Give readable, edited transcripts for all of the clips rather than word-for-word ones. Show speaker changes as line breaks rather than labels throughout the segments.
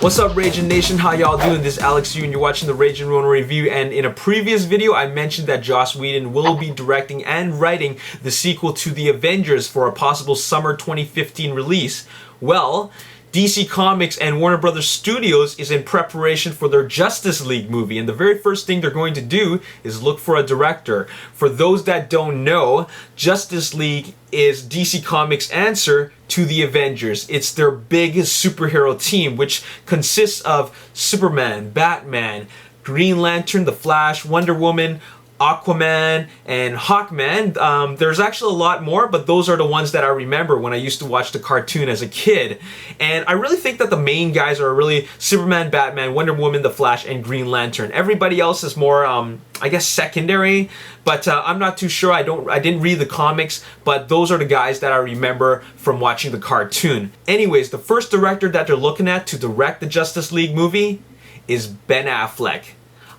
What's up, Ragin Nation? How y'all doing? This is Alex Yu and you're watching the Ragin Ronin review. And in a previous video, I mentioned that Joss Whedon will be directing and writing the sequel to The Avengers for a possible summer 2015 release. Well, DC Comics and Warner Brothers Studios is in preparation for their Justice League movie, and the very first thing they're going to do is look for a director. For those that don't know, Justice League is DC Comics' answer to the Avengers. It's their big superhero team, which consists of Superman, Batman, Green Lantern, The Flash, Wonder Woman, Aquaman, and Hawkman. There's actually a lot more, but those are the ones that I remember when I used to watch the cartoon as a kid. And I really think that the main guys are really Superman, Batman, Wonder Woman, The Flash, and Green Lantern. Everybody else is more, I guess, secondary, but I'm not too sure. I didn't read the comics, but those are the guys that I remember from watching the cartoon. Anyways, the first director that they're looking at to direct the Justice League movie is Ben Affleck.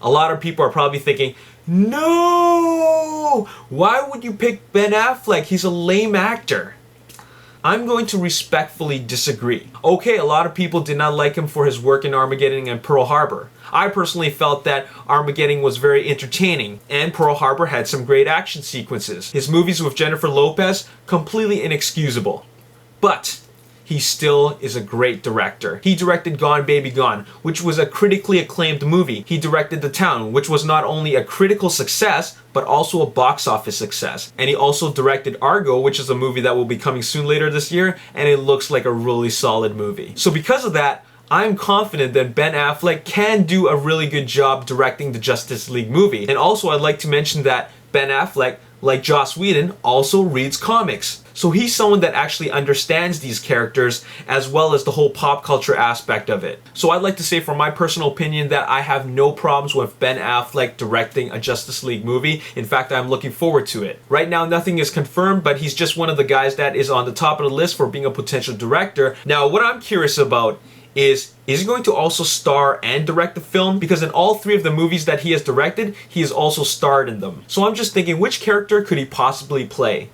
A lot of people are probably thinking, no! Why would you pick Ben Affleck? He's a lame actor. I'm going to respectfully disagree. Okay, a lot of people did not like him for his work in Armageddon and Pearl Harbor. I personally felt that Armageddon was very entertaining, and Pearl Harbor had some great action sequences. His movies with Jennifer Lopez, completely inexcusable. But he still is a great director. He directed Gone Baby Gone, which was a critically acclaimed movie. He directed The Town, which was not only a critical success, but also a box office success. And he also directed Argo, which is a movie that will be coming soon later this year, and it looks like a really solid movie. So because of that, I'm confident that Ben Affleck can do a really good job directing the Justice League movie. And also I'd like to mention that Ben Affleck, like Joss Whedon, also reads comics. So he's someone that actually understands these characters as well as the whole pop culture aspect of it. So I'd like to say from my personal opinion that I have no problems with Ben Affleck directing a Justice League movie. In fact, I'm looking forward to it. Right now, nothing is confirmed, but he's just one of the guys that is on the top of the list for being a potential director. Now, what I'm curious about is he going to also star and direct the film? Because in all three of the movies that he has directed, he has also starred in them. So I'm just thinking, which character could he possibly play?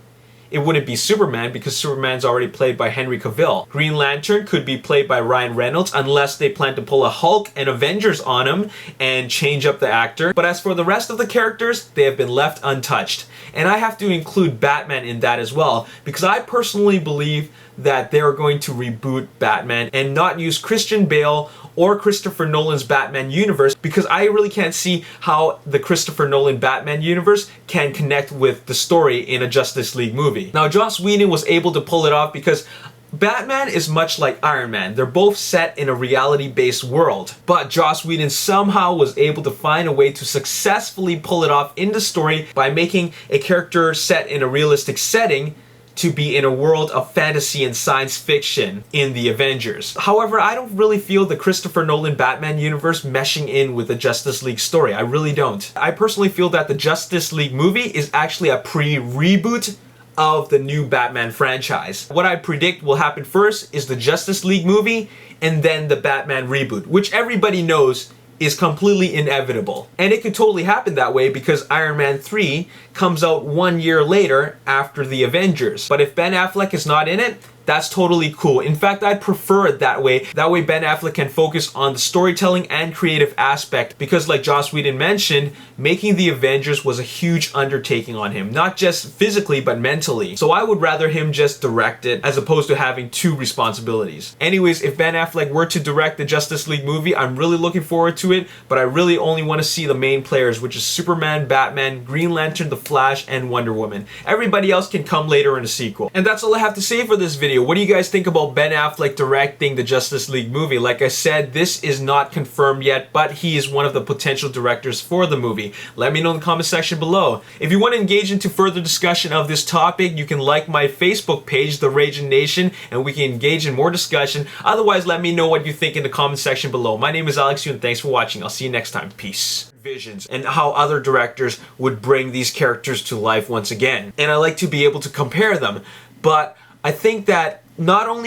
It wouldn't be Superman because Superman's already played by Henry Cavill. Green Lantern could be played by Ryan Reynolds unless they plan to pull a Hulk and Avengers on him and change up the actor. But as for the rest of the characters, they have been left untouched. And I have to include Batman in that as well because I personally believe that they're going to reboot Batman and not use Christian Bale or Christopher Nolan's Batman universe because I really can't see how the Christopher Nolan Batman universe can connect with the story in a Justice League movie. Now, Joss Whedon was able to pull it off because Batman is much like Iron Man. They're both set in a reality-based world. But Joss Whedon somehow was able to find a way to successfully pull it off in the story by making a character set in a realistic setting to be in a world of fantasy and science fiction in the Avengers. However, I don't really feel the Christopher Nolan Batman universe meshing in with the Justice League story. I really don't. I personally feel that the Justice League movie is actually a pre-reboot of the new Batman franchise. What I predict will happen first is the Justice League movie and then the Batman reboot, which everybody knows is completely inevitable. And it could totally happen that way because Iron Man 3 comes out 1 year later after the Avengers. But if Ben Affleck is not in it, that's totally cool. In fact, I'd prefer it that way. That way Ben Affleck can focus on the storytelling and creative aspect because like Joss Whedon mentioned, making the Avengers was a huge undertaking on him. Not just physically, but mentally. So I would rather him just direct it as opposed to having two responsibilities. Anyways, if Ben Affleck were to direct the Justice League movie, I'm really looking forward to it, but I really only want to see the main players, which is Superman, Batman, Green Lantern, The Flash, and Wonder Woman. Everybody else can come later in the sequel. And that's all I have to say for this video. What do you guys think about Ben Affleck directing the Justice League movie? Like I said, this is not confirmed yet, but he is one of the potential directors for the movie. Let me know in the comment section below. If you want to engage into further discussion of this topic, you can like my Facebook page, The Ragin Nation, and we can engage in more discussion. Otherwise, let me know what you think in the comment section below. My name is Alex Yu, and thanks for watching. I'll see you next time. Peace. Visions and how other directors would bring these characters to life once again. And I like to be able to compare them, but I think that not only